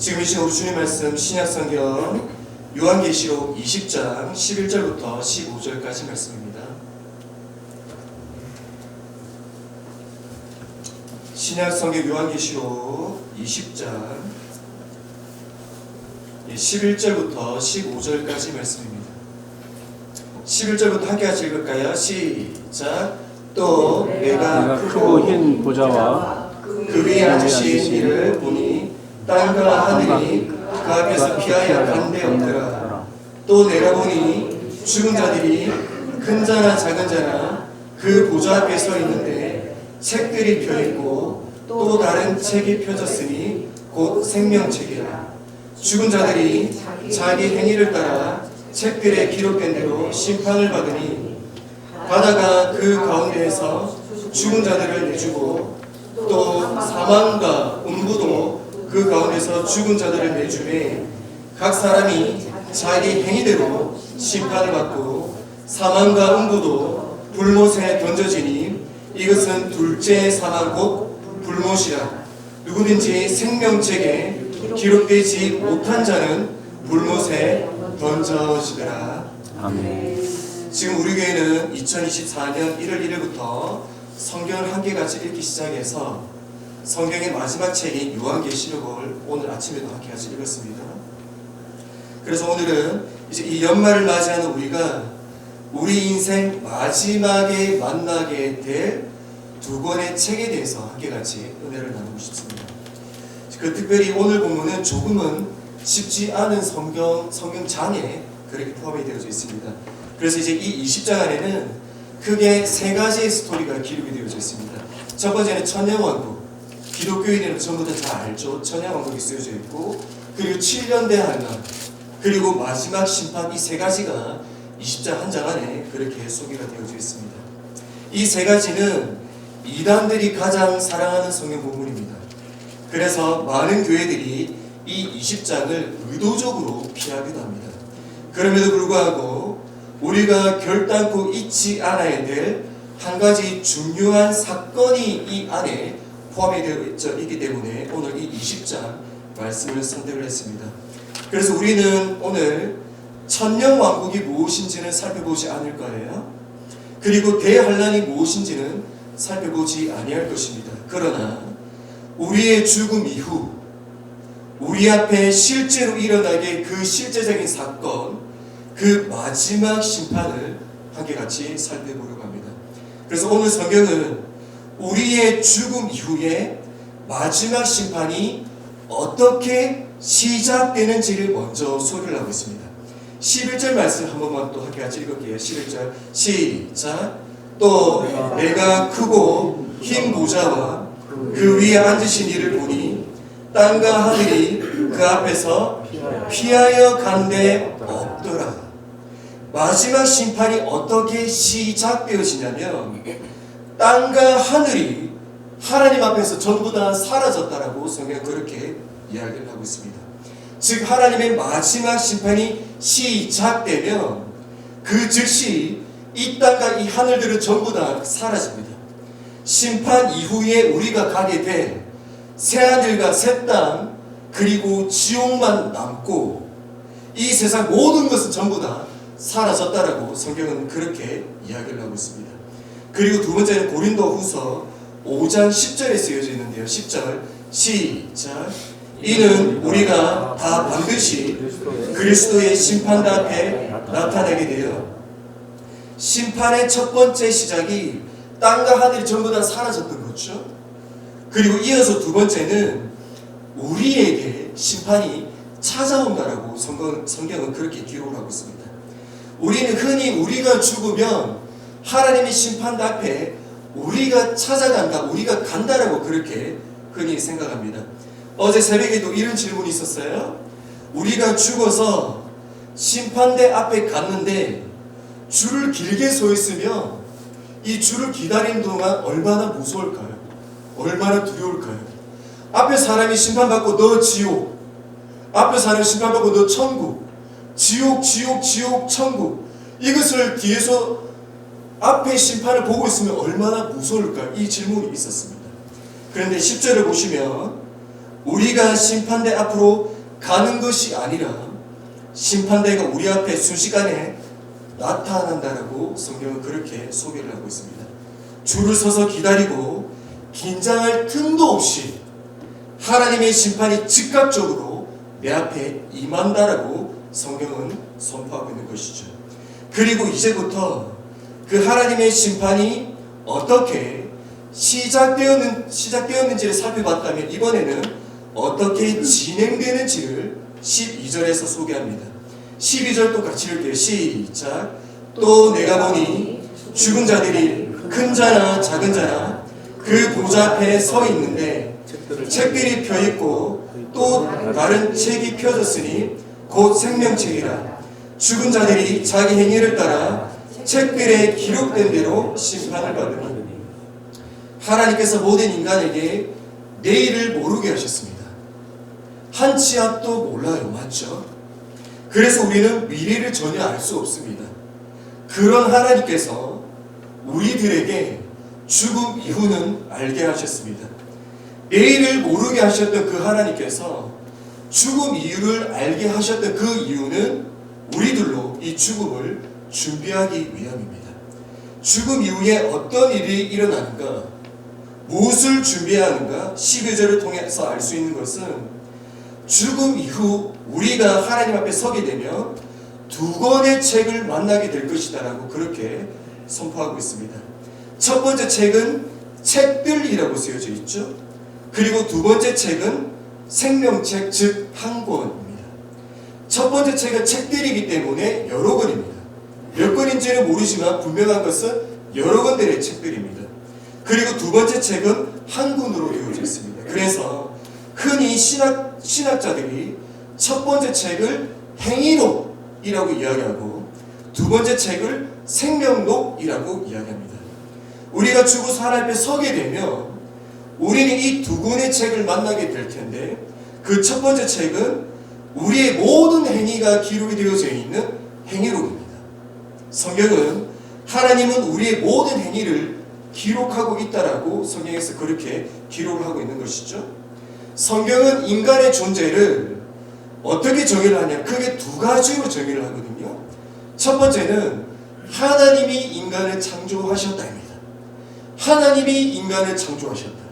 지금 이 시간 우리 주님 말씀 신약성경 요한계시록 20장 11절부터 15절까지 말씀입니다. 신약성경 요한계시록 20장 11절부터 15절까지 말씀입니다. 11절부터 함께 같이 읽을까요? 시작. 또 내가 크고 흰 보좌와 그 위에 앉으신 이를 보니 땅과 하늘이 그 앞에서 피하여 간데 없더라. 또 내가 보니 죽은 자들이 큰 자나 작은 자나 그 보좌 앞에 서 있는데 책들이 펴있고 또 다른 책이 펴졌으니 곧 생명책이라. 죽은 자들이 자기 행위를 따라 책들에 기록된 대로 심판을 받으니 바다가 그 가운데에서 죽은 자들을 내주고 또 사망과 음부도 그 가운데서 죽은 자들을 내주매 각 사람이 자기 행위대로 심판을 받고 사망과 음부도 불못에 던져지니 이것은 둘째 사망 곧 불못이라. 누구든지 생명책에 기록되지 못한 자는 불못에 던져지더라. 아멘. 지금 우리 교회는 2024년 1월 1일부터 성경을 한개같이 읽기 시작해서 성경의 마지막 책인 요한계시록을 오늘 아침에도 함께같이 읽었습니다. 그래서 오늘은 이제 이 연말을 맞이하는 우리가 우리 인생 마지막에 만나게 될 두 권의 책에 대해서 함께같이 은혜를 나누고 싶습니다. 그 특별히 오늘 본문은 조금은 쉽지 않은 성경장에 그렇게 포함이 되어져 있습니다. 그래서 이제 이 20장 안에는 크게 세 가지의 스토리가 기록이 되어져 있습니다. 첫 번째는 천년왕국. 기독교인들은 전부 다 잘 알죠. 천년왕국이 쓰여져 있고, 그리고 7년대 한난, 그리고 마지막 심판, 이 세 가지가 20장 한 장 안에 그렇게 소개가 되어져 있습니다. 이 세 가지는 이단들이 가장 사랑하는 성경 본문입니다. 그래서 많은 교회들이 이 20장을 의도적으로 피하기도 합니다. 그럼에도 불구하고 우리가 결단코 잊지 않아야 될 한 가지 중요한 사건이 이 안에 포함이 되어 있기 때문에 오늘 이 20장 말씀을 선택을 했습니다. 그래서 우리는 오늘 천년왕국이 무엇인지는 살펴보지 않을 거예요. 그리고 대환란이 무엇인지는 살펴보지 아니할 것입니다. 그러나 우리의 죽음 이후 우리 앞에 실제로 일어나게 그 실제적인 사건, 그 마지막 심판을 함께 같이 살펴보려고 합니다. 그래서 오늘 성경은 우리의 죽음 이후에 마지막 심판이 어떻게 시작되는지를 먼저 소개를 하고 있습니다. 11절 말씀 한 번만 또 함께 같이 읽을게요. 11절 시작. 또 내가 크고 흰 보좌와 그 위에 앉으신 이를 보니 땅과 하늘이 그 앞에서 피하여 간데 없더라. 마지막 심판이 어떻게 시작되어지냐면 땅과 하늘이 하나님 앞에서 전부 다 사라졌다라고 성경은 그렇게 이야기를 하고 있습니다. 즉 하나님의 마지막 심판이 시작되면 그 즉시 이 땅과 이 하늘들은 전부 다 사라집니다. 심판 이후에 우리가 가게 될 새하늘과 새 땅 그리고 지옥만 남고 이 세상 모든 것은 전부 다 사라졌다라고 성경은 그렇게 이야기를 하고 있습니다. 그리고 두 번째는 고린도후서 5장 10절에 쓰여져 있는데요. 10절 시작. 이는 우리가 다 반드시 그리스도의 심판대 앞에 나타나게 되어 심판의 첫 번째 시작이 땅과 하늘이 전부 다 사라졌던 거죠. 그리고 이어서 두 번째는 우리에게 심판이 찾아온다라고 성경은 그렇게 기록을 하고 있습니다. 우리는 흔히 우리가 죽으면 하나님의 심판대 앞에 우리가 찾아간다, 우리가 간다라고 그렇게 흔히 생각합니다. 어제 새벽에도 이런 질문이 있었어요. 우리가 죽어서 심판대 앞에 갔는데 줄을 길게 서 있으면 이 줄을 기다리는 동안 얼마나 무서울까요? 얼마나 두려울까요? 앞에 사람이 심판받고 너 지옥, 앞에 사람이 심판받고 너 천국, 지옥, 천국, 이것을 뒤에서 앞에 심판을 보고 있으면 얼마나 무서울까요? 이 질문이 있었습니다. 그런데 10절을 보시면 우리가 심판대 앞으로 가는 것이 아니라 심판대가 우리 앞에 순식간에 나타난다라고 성경은 그렇게 소개를 하고 있습니다. 줄을 서서 기다리고 긴장할 틈도 없이 하나님의 심판이 즉각적으로 내 앞에 임한다라고 성경은 선포하고 있는 것이죠. 그리고 이제부터 그 하나님의 심판이 어떻게 시작되었는지를 살펴봤다면 이번에는 어떻게 진행되는지를 12절에서 소개합니다. 12절 또 같이 읽을게요. 시작. 또 내가 보니 죽은 자들이 큰 자나 작은 자나 그 보좌 앞에 서 있는데 책들이 펴 있고 또 다른 책이 펴졌으니 곧 생명책이라. 죽은 자들이 자기 행위를 따라 책들에 기록된 대로 심판을 받으니. 하나님께서 모든 인간에게 내일을 모르게 하셨습니다. 한 치 앞도 몰라요. 맞죠? 그래서 우리는 미래를 전혀 알 수 없습니다. 그런 하나님께서 우리들에게 죽음 이후는 알게 하셨습니다. 내일을 모르게 하셨던 그 하나님께서 죽음 이유를 알게 하셨던 그 이유는 우리들로 이 죽음을 준비하기 위함입니다. 죽음 이후에 어떤 일이 일어나는가, 무엇을 준비해야 하는가 12절을 통해서 알 수 있는 것은 죽음 이후 우리가 하나님 앞에 서게 되면 두 권의 책을 만나게 될 것이다라고 그렇게 선포하고 있습니다. 첫 번째 책은 책들이라고 쓰여져 있죠. 그리고 두 번째 책은 생명책, 즉 한 권입니다. 첫 번째 책은 책들이기 때문에 여러 권입니다. 몇 권인지는 모르지만 분명한 것은 여러 권들의 책들입니다. 그리고 두 번째 책은 한 권으로 이루어져 있습니다. 그래서 흔히 신학자들이 첫 번째 책을 행위록이라고 이야기하고 두 번째 책을 생명록이라고 이야기합니다. 우리가 죽어서 하나님 앞에 서게 되면 우리는 이 두 권의 책을 만나게 될 텐데 그 첫 번째 책은 우리의 모든 행위가 기록이 되어져 있는 행위록입니다. 성경은 하나님은 우리의 모든 행위를 기록하고 있다라고 성경에서 그렇게 기록을 하고 있는 것이죠. 성경은 인간의 존재를 어떻게 정의를 하냐? 크게 두 가지로 정의를 하거든요. 첫 번째는 하나님이 인간을 창조하셨다입니다. 하나님이 인간을 창조하셨다.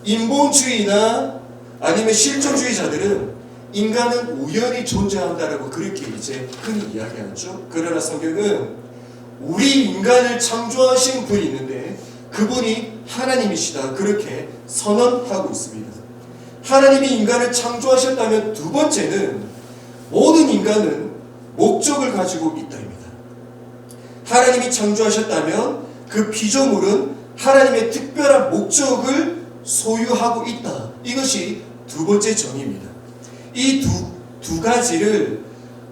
인본주의나 아니면 실존주의자들은 인간은 우연히 존재한다라고 그렇게 이제 흔히 이야기하죠. 그러나 성경은 우리 인간을 창조하신 분이 있는데 그분이 하나님이시다 그렇게 선언하고 있습니다. 하나님이 인간을 창조하셨다면 두 번째는 모든 인간은 목적을 가지고 있다입니다. 하나님이 창조하셨다면 그 피조물은 하나님의 특별한 목적을 소유하고 있다. 이것이 두 번째 정의입니다. 이 두 가지를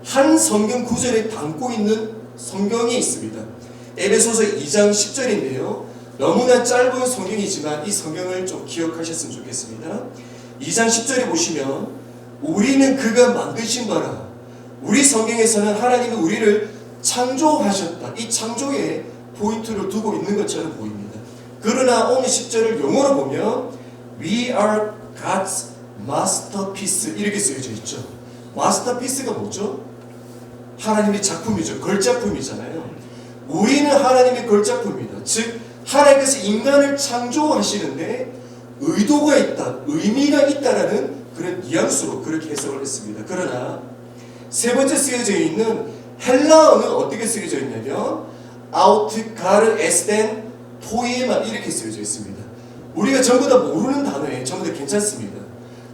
한 성경 구절에 담고 있는 성경이 있습니다. 에베소서 2장 10절인데요. 너무나 짧은 성경이지만 이 성경을 좀 기억하셨으면 좋겠습니다. 2장 10절에 보시면 우리는 그가 만드신 바라. 우리 성경에서는 하나님이 우리를 창조하셨다. 이 창조에 포인트를 두고 있는 것처럼 보입니다. 그러나 오늘 10절을 영어로 보면 We are God's masterpiece 이렇게 쓰여져 있죠. 마스터피스가 뭐죠? 하나님의 작품이죠. 걸작품이잖아요. 우리는 하나님의 걸작품입니다. 즉 하나님께서 인간을 창조하시는데 의도가 있다, 의미가 있다라는 그런 뉘앙스로 그렇게 해석을 했습니다. 그러나 세 번째 쓰여져 있는 헬라어는 어떻게 쓰여져 있냐면 아우트 가르 에스덴 포에마 이렇게 쓰여져 있습니다. 우리가 전부 다 모르는 단어예요. 전부 다 괜찮습니다.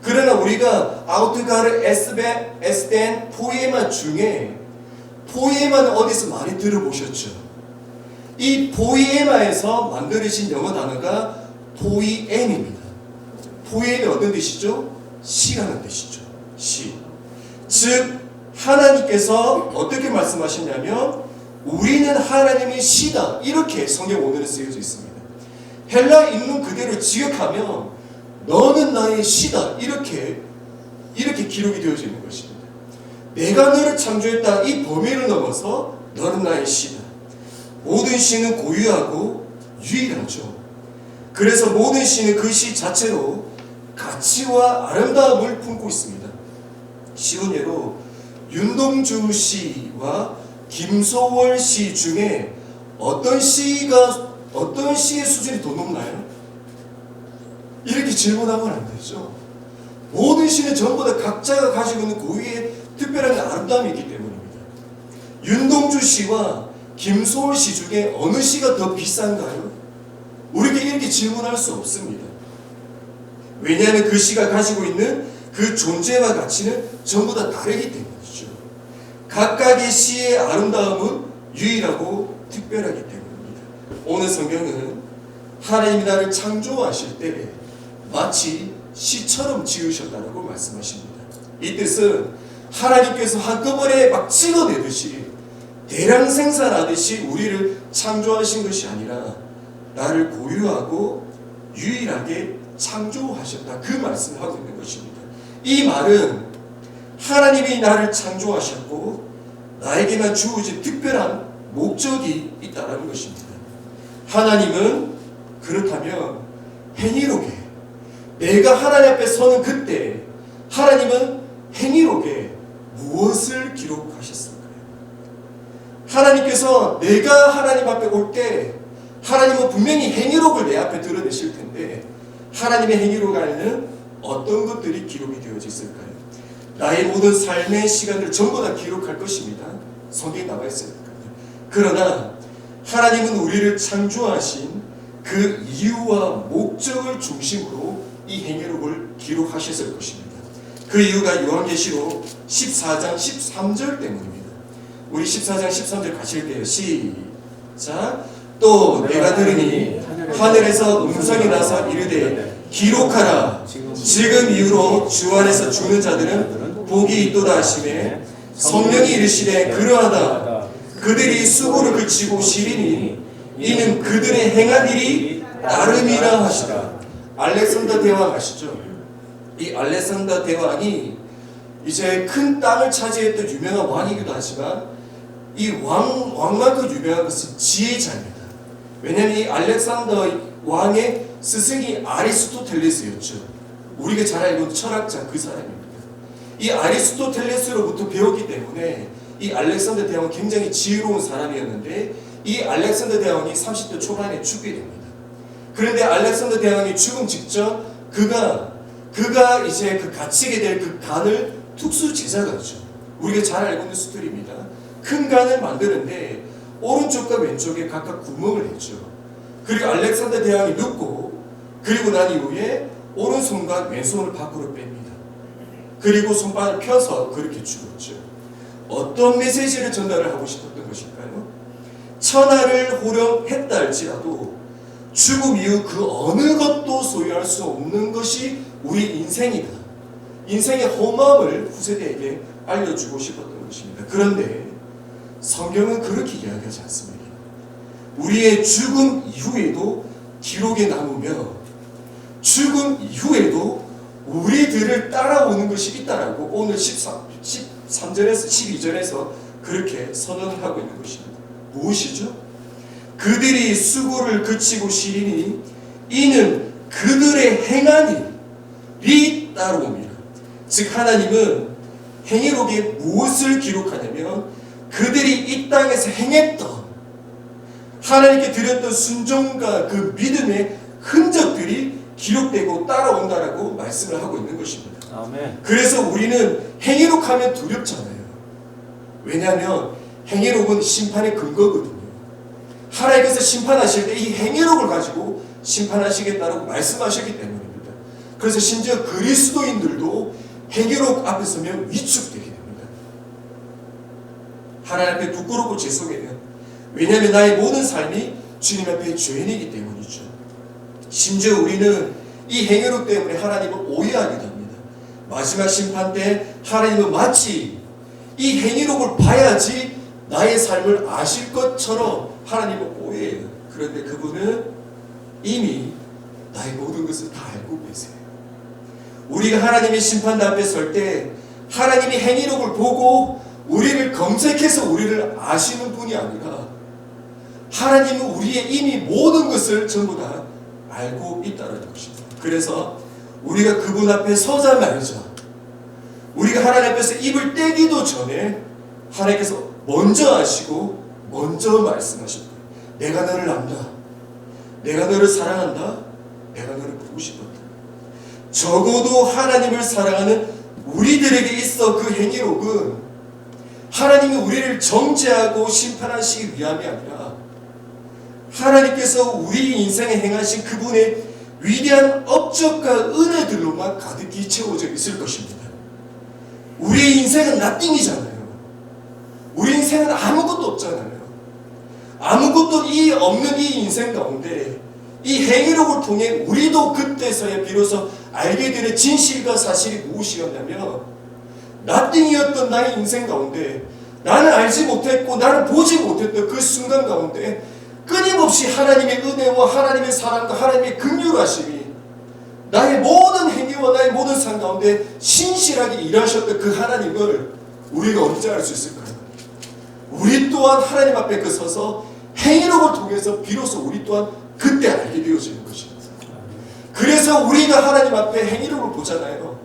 그러나 우리가 아우트 가르 에스덴 포에마 중에 포에마는 어디서 많이 들어보셨죠? 이 포에마에서 만들어진 영어 단어가 포이엠입니다. 포이엠이 어떤 뜻이죠? 시라는 뜻이죠. 시. 즉 하나님께서 어떻게 말씀하셨냐면 우리는 하나님의 시다. 이렇게 성경 오늘은 쓰여져 있습니다. 헬라 인문 그대로 지역하면 너는 나의 시다. 이렇게 기록이 되어져 있는 것입니다. 내가 너를 창조했다. 이 범위를 넘어서 너는 나의 시다. 모든 시는 고유하고 유일하죠. 그래서 모든 시는 그 시 자체로 가치와 아름다움을 품고 있습니다. 쉬운 예로 윤동주 씨와 김소월 씨 중에 어떤 시의 수준이 더 높나요? 이렇게 질문하면 안 되죠. 모든 시는 전부 다 각자가 가지고 있는 고유의 특별한 아름다움이 있기 때문입니다. 윤동주 씨와 김소월 씨 중에 어느 시가 더 비싼가요? 우리가 이렇게 질문할 수 없습니다. 왜냐하면 그 시가 가지고 있는 그 존재와 가치는 전부 다 다르기 때문이죠. 각각의 시의 아름다움은 유일하고 특별하기 때문입니다. 오늘 성경은 하나님이 나를 창조하실 때 마치 시처럼 지으셨다고 말씀하십니다. 이 뜻은 하나님께서 한꺼번에 막 찍어내듯이 대량 생산하듯이 우리를 창조하신 것이 아니라 나를 고유하고 유일하게 창조하셨다, 그 말씀을 하고 있는 것입니다. 이 말은 하나님이 나를 창조하셨고 나에게만 주어진 특별한 목적이 있다는 것입니다. 하나님은 그렇다면 행위롭게 내가 하나님 앞에 서는 그때 하나님은 행위롭게 무엇을 기록하셨을까요? 하나님께서 내가 하나님 앞에 올 때 하나님은 분명히 행위록을 내 앞에 드러내실 텐데 하나님의 행위록 안에는 어떤 것들이 기록이 되어져 있을까요? 나의 모든 삶의 시간을 전부 다 기록할 것입니다. 성경에 나와 있어요. 그러나 하나님은 우리를 창조하신 그 이유와 목적을 중심으로 이 행위록을 기록하셨을 것입니다. 그 이유가 요한계시록 14장 13절 때문입니다. 우리 14장 13절 가실 때요. 시작. 또 내가 들으니 하늘에서 음성이 나서 이르되 기록하라. 지금 이후로 주 안에서 죽는 자들은 복이 있도다 하시매 성령이 이르시되 그러하다. 그들이 수고를 그치고 쉬리니 이는 그들의 행한 일이 나름이라 하시라. 알렉산더 대왕 아시죠? 이 알렉산더 대왕이 이제 큰 땅을 차지했던 유명한 왕이기도 하지만 이 왕만큼 유명한 것은 지혜자입니다. 왜냐하면 이 알렉산더 왕의 스승이 아리스토텔레스였죠. 우리가 잘 알고 있는 철학자 그 사람입니다. 이 아리스토텔레스로부터 배웠기 때문에 이 알렉산더 대왕은 굉장히 지혜로운 사람이었는데 이 알렉산더 대왕이 30대 초반에 죽게 됩니다. 그런데 알렉산더 대왕이 죽음 직전 그가 이제 그 갇히게 될 그 간을 특수 제작하죠. 우리가 잘 알고 있는 스토리입니다. 큰 간을 만드는데 오른쪽과 왼쪽에 각각 구멍을 했죠. 그리고 알렉산더 대왕이 눕고 그리고 난 이후에 오른손과 왼손을 밖으로 뺍니다. 그리고 손발을 펴서 그렇게 죽었죠. 어떤 메시지를 전달을 하고 싶었던 것일까요? 천하를 호령했다 할지라도 죽음 이후 그 어느 것도 소유할 수 없는 것이 우리 인생이다. 인생의 험함을 후세대에게 알려주고 싶었던 것입니다. 그런데 성경은 그렇게 이야기하지 않습니다. 우리의 죽음 이후에도 기록에 남으며 죽음 이후에도 우리들을 따라오는 것이 있다라고 오늘 13절에서 12절에서 그렇게 선언하고 있는 것입니다. 무엇이죠? 그들이 수고를 그치고 쉬리니 이는 그들의 행한 일이 따라옵니다. 즉 하나님은 행위록에 무엇을 기록하냐면 그들이 이 땅에서 행했던 하나님께 드렸던 순종과 그 믿음의 흔적들이 기록되고 따라온다라고 말씀을 하고 있는 것입니다. 아멘. 그래서 우리는 행위록 하면 두렵잖아요. 왜냐하면 행위록은 심판의 근거거든요. 하나님께서 심판하실 때 이 행위록을 가지고 심판하시겠다라고 말씀하셨기 때문입니다. 그래서 심지어 그리스도인들도 행위록 앞에 서면 위축되게 됩니다. 하나님 앞에 부끄럽고 죄송해요. 왜냐하면 나의 모든 삶이 주님 앞에 죄인이기 때문이죠. 심지어 우리는 이 행위록 때문에 하나님을 오해하기도 합니다. 마지막 심판 때 하나님은 마치 이 행위록을 봐야지 나의 삶을 아실 것처럼 하나님을 오해해요. 그런데 그분은 이미 나의 모든 것을 다 알고 계세요. 우리가 하나님의 심판 앞에 설 때 하나님이 행위록을 보고 우리를 검색해서 우리를 아시는 분이 아니라 하나님은 우리의 이미 모든 것을 전부 다 알고 있다는 것입니다. 그래서 우리가 그분 앞에 서자마자 우리가 하나님 앞에서 입을 떼기도 전에 하나님께서 먼저 아시고 먼저 말씀하셨다. 내가 너를 안다. 내가 너를 사랑한다. 내가 너를 보고 싶었다. 적어도 하나님을 사랑하는 우리들에게 있어 그 행위록은 하나님이 우리를 정죄하고 심판하시기 위함이 아니라 하나님께서 우리 인생에 행하신 그분의 위대한 업적과 은혜들로만 가득히 채워져 있을 것입니다. 우리의 인생은 나띵이잖아요. 우리 인생은 아무것도 없잖아요. 아무것도 없는 이 인생 가운데 이 행위록을 통해 우리도 그때서야 비로소 알게 되는 진실과 사실이 무엇이었냐면 나띵이었던 나의 인생 가운데 나는 알지 못했고 나는 보지 못했던 그 순간 가운데 끊임없이 하나님의 은혜와 하나님의 사랑과 하나님의 긍휼하심이 나의 모든 행위와 나의 모든 삶 가운데 신실하게 일하셨던 그 하나님을 우리가 언제 알 수 있을까요? 우리 또한 하나님 앞에 그 서서 행위록을 통해서 비로소 우리 또한 그때 알게 되어지는 것입니다. 그래서 우리가 하나님 앞에 행위록을 보잖아요.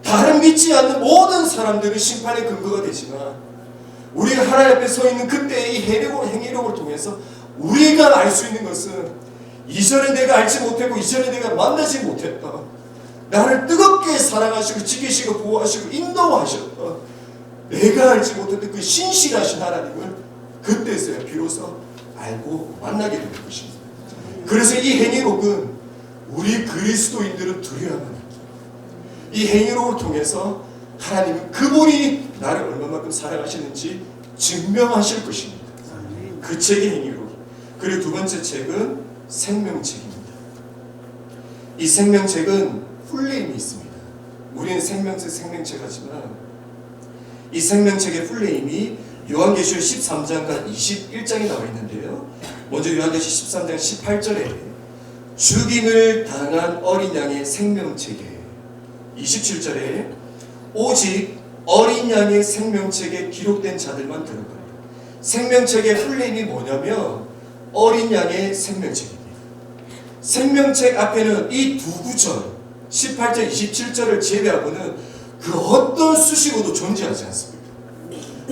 다른 믿지 않는 모든 사람들은 심판의 근거가 되지만 우리가 하나님 앞에 서 있는 그때의 이 행위록을 통해서 우리가 알 수 있는 것은 이전에 내가 알지 못했고 이전에 내가 만나지 못했던 나를 뜨겁게 사랑하시고 지키시고 보호하시고 인도하셨던 내가 알지 못했던 그 신실하신 하나님을 그때서야 비로소 알고 만나게 되는 것입니다. 그래서 이 행위록은 우리 그리스도인들은 두려워하는 이 행위록을 통해서 하나님은 그분이 나를 얼마만큼 사랑하시는지 증명하실 것입니다. 그 책이 행위록. 그리고 두 번째 책은 생명책입니다. 이 생명책은 풀네임이 있습니다. 우리는 생명책 하지만 이 생명책의 풀네임이 요한계시록 13장과 21장에 나와 있는데요. 먼저 요한계시록 13장 18절에 죽임을 당한 어린 양의 생명책에 27절에 오직 어린 양의 생명책에 기록된 자들만 들어가요. 생명책의 풀네임이 뭐냐면 어린 양의 생명책입니다. 생명책 앞에는 이 두 구절 18절 27절을 제외하고는 그 어떤 수식어도 존재하지 않습니다.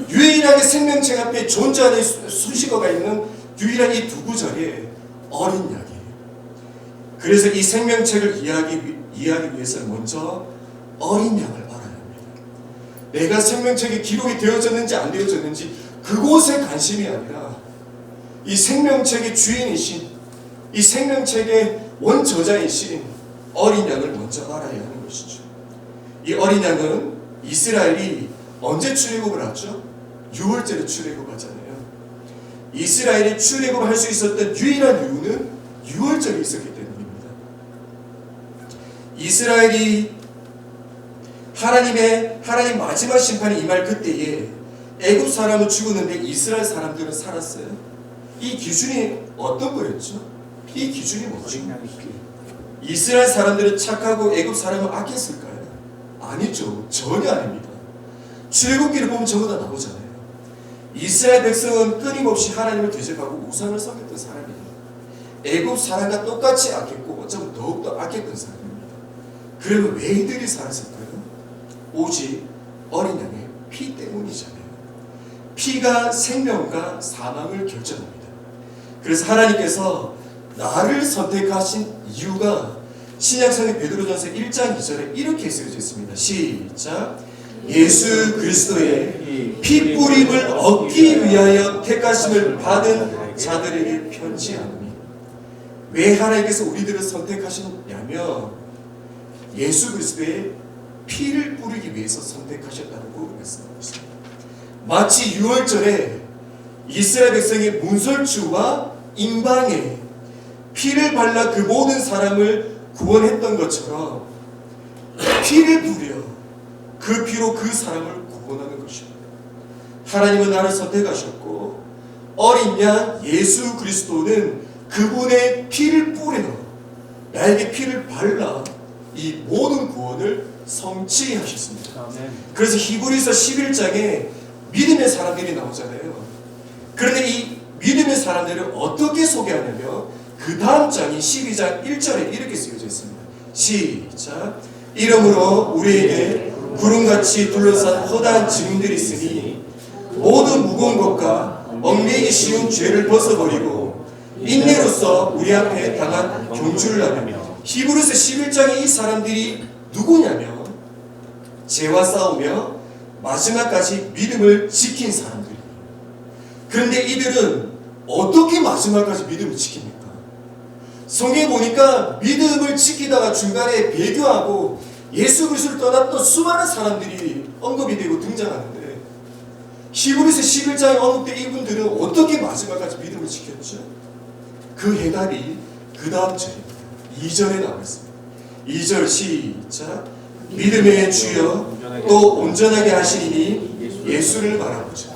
유일하게 생명책 앞에 존재하는 수식어가 있는 유일한 이 두 구절이 어린 양이에요. 그래서 이 생명책을 이해하기 위해서는 먼저 어린 양을 알아야 합니다. 내가 생명책에 기록이 되어졌는지 안 되어졌는지 그곳에 관심이 아니라 이 생명책의 주인이신 이 생명책의 원저자이신 어린 양을 먼저 알아야 하는 것이죠. 이 어린 양은 이스라엘이 언제 출애굽을 하죠? 6월절에 출애굽하잖아요. 이스라엘이 출애굽을 할 수 있었던 유일한 이유는 6월절이 있었기 때문입니다. 이스라엘이 하나님 마지막 심판이 임할 그때에 애굽 사람은 죽었는데 이스라엘 사람들은 살았어요. 이 기준이 어떤 거였죠? 이 기준이 뭐죠? 이스라엘 사람들은 착하고 애굽 사람은 악했을까요? 아니죠. 전혀 아닙니다. 출애굽기를 보면 전부 다 나오잖아요. 이스라엘 백성은 끊임없이 하나님을 대적하고 우상을 섬겼던 사람이에요. 애굽 사람과 똑같이 악했고 어쩌면 더욱더 악했던 사람입니다. 그러면 왜 이들이 살았을까요? 오직 어린 양의 피 때문이잖아요. 피가 생명과 사망을 결정합니다. 그래서 하나님께서 나를 선택하신 이유가 신약성경 베드로전서 1장 2절에 이렇게 쓰여져 있습니다. 시작. 예수 그리스도의 피 뿌림을 얻기 위하여 택하심을 받은 자들에게 편지하노니. 왜 하나님께서 우리들을 선택하셨냐면 예수 그리스도의 피를 뿌리기 위해서 선택하셨다고 말씀하고 있습니다. 마치 6월절에 이스라엘 백성의 문설주와 임방에 피를 발라 그 모든 사람을 구원했던 것처럼 피를 뿌려 그 피로 그 사람을 구원하는 것입니다. 하나님은 나를 선택하셨고 어린 양 예수 그리스도는 그분의 피를 뿌려 나에게 피를 발라 이 모든 구원을 성취하셨습니다. 그래서 히브리서 11장에 믿음의 사람들이 나오잖아요. 그런데 이 믿음의 사람들을 어떻게 소개하냐면 그 다음 장인 12장 1절에 이렇게 쓰여져 있습니다. 시작. 이러므로 우리에게 구름같이 둘러싼 허다한 증인들이 있으니 모든 무거운 것과 얽매이기 쉬운 죄를 벗어버리고 인내로서 우리 앞에 당한 경주를 하며. 히브리서 11장의 이 사람들이 누구냐면 죄와 싸우며 마지막까지 믿음을 지킨 사람들이에요. 그런데 이들은 어떻게 마지막까지 믿음을 지킵니까? 성경에 보니까 믿음을 지키다가 중간에 배교하고 예수 그리스도를 떠났던 수많은 사람들이 언급이 되고 등장하는데, 히브리서 11장에 언급된 이분들은 어떻게 마지막까지 믿음을 지켰죠? 그 해답이 그 다음 절입니다. 2절에 나와 있습니다. 2절 시작. 믿음의 주여 또 온전하게 하시니 예수를 바라보자.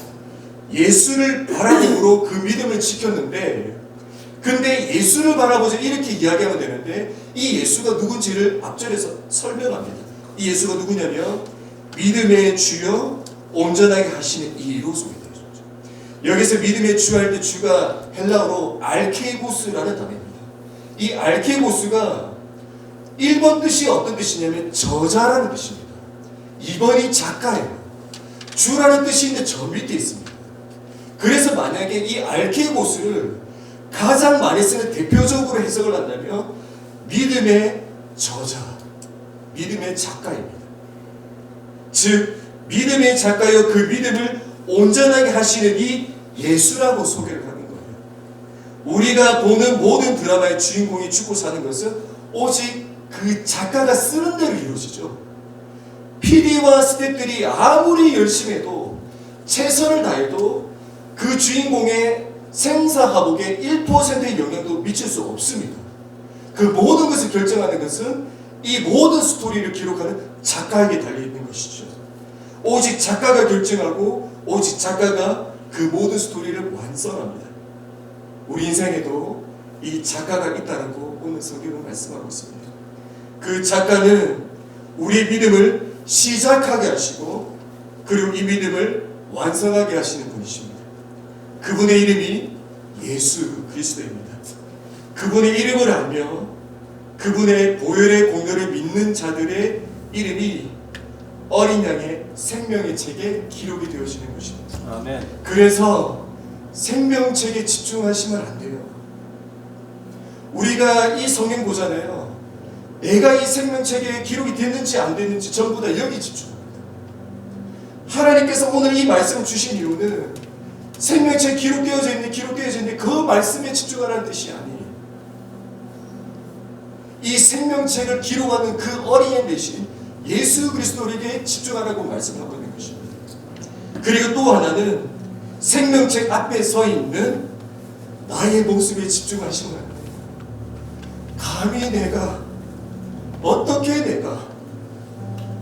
예수를 바라봄으로 그 믿음을 지켰는데, 근데 예수를 바라보자 이렇게 이야기하면 되는데 이 예수가 누군지를 앞절에서 설명합니다. 이 예수가 누구냐면 믿음의 주여 온전하게 하시는 이로 소개되어 있죠. 여기서 믿음의 주 할 때 주가 헬라어로 알케이고스라는 단어입니다. 이 알케이고스가 1번 뜻이 어떤 뜻이냐면 저자라는 뜻입니다. 2번이 작가예요. 주라는 뜻이 있는데 저 밑에 있습니다. 그래서 만약에 이 알케이고스를 가장 많이 쓰는 대표적으로 해석을 한다면 믿음의 저자, 믿음의 작가입니다. 즉 믿음의 작가여 그 믿음을 온전하게 하시는 이 예수라고 소개를 하는 거예요. 우리가 보는 모든 드라마의 주인공이 죽고 사는 것은 오직 그 작가가 쓰는 대로 이루어지죠. PD와 스태프들이 아무리 열심히 해도 최선을 다해도 그 주인공의 생사화복에 1%의 영향도 미칠 수 없습니다. 그 모든 것을 결정하는 것은 이 모든 스토리를 기록하는 작가에게 달려있는 것이죠. 오직 작가가 결정하고 오직 작가가 그 모든 스토리를 완성합니다. 우리 인생에도 이 작가가 있다라고 오늘 성경은 말씀하고 있습니다. 그 작가는 우리의 믿음을 시작하게 하시고 그리고 이 믿음을 완성하게 하시는 분이십니다. 그분의 이름이 예수 그리스도입니다. 그분의 이름을 알며 그분의 보혈의 공로를 믿는 자들의 이름이 어린 양의 생명의 책에 기록이 되어지는 것입니다. 아멘. 그래서 생명책에 집중하시면 안 돼요. 우리가 이 성경 보잖아요. 내가 이 생명책에 기록이 됐는지 안 됐는지 전부 다 여기 집중합니다. 하나님께서 오늘 이 말씀을 주신 이유는 생명책에 기록되어져 있는데 그 말씀에 집중하라는 뜻이 아니에요. 이 생명책을 기록하는 그 어린 양 대신 예수 그리스도에게 집중하라고 말씀하고 있는 것입니다. 그리고 또 하나는 생명책 앞에 서 있는 나의 모습에 집중하시면 안 돼요. 감히 내가 어떻게 내가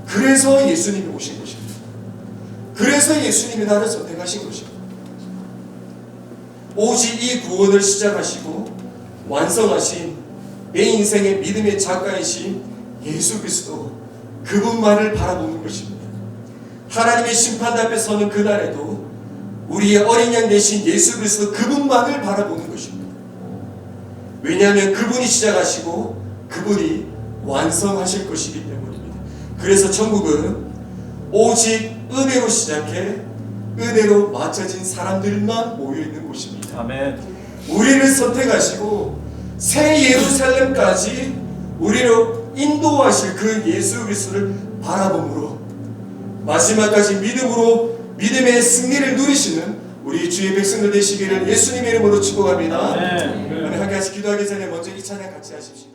그래서 예수님이 오신 것입니다. 그래서 예수님이 나를 선택하신 것입니다. 오직 이 구원을 시작하시고 완성하신 내 인생의 믿음의 작가이신 예수 그리스도 그분만을 바라보는 것입니다. 하나님의 심판 앞에 서는 그날에도 우리의 어린 양 되신 예수 그리스도 그분만을 바라보는 것입니다. 왜냐하면 그분이 시작하시고 그분이 완성하실 것이기 때문입니다. 그래서 천국은 오직 은혜로 시작해 은혜로 맞춰진 사람들만 모여있는 곳입니다. 아멘. 우리를 선택하시고 새 예루살렘까지 우리로 인도하실 그 예수 그리스도를 바라봄으로 마지막까지 믿음으로 믿음의 승리를 누리시는 우리 주의 백성들 되시기를 예수님의 이름으로 축복합니다. 아멘. 함께 같이 기도하기 전에 먼저 이 찬양 같이 하십시오.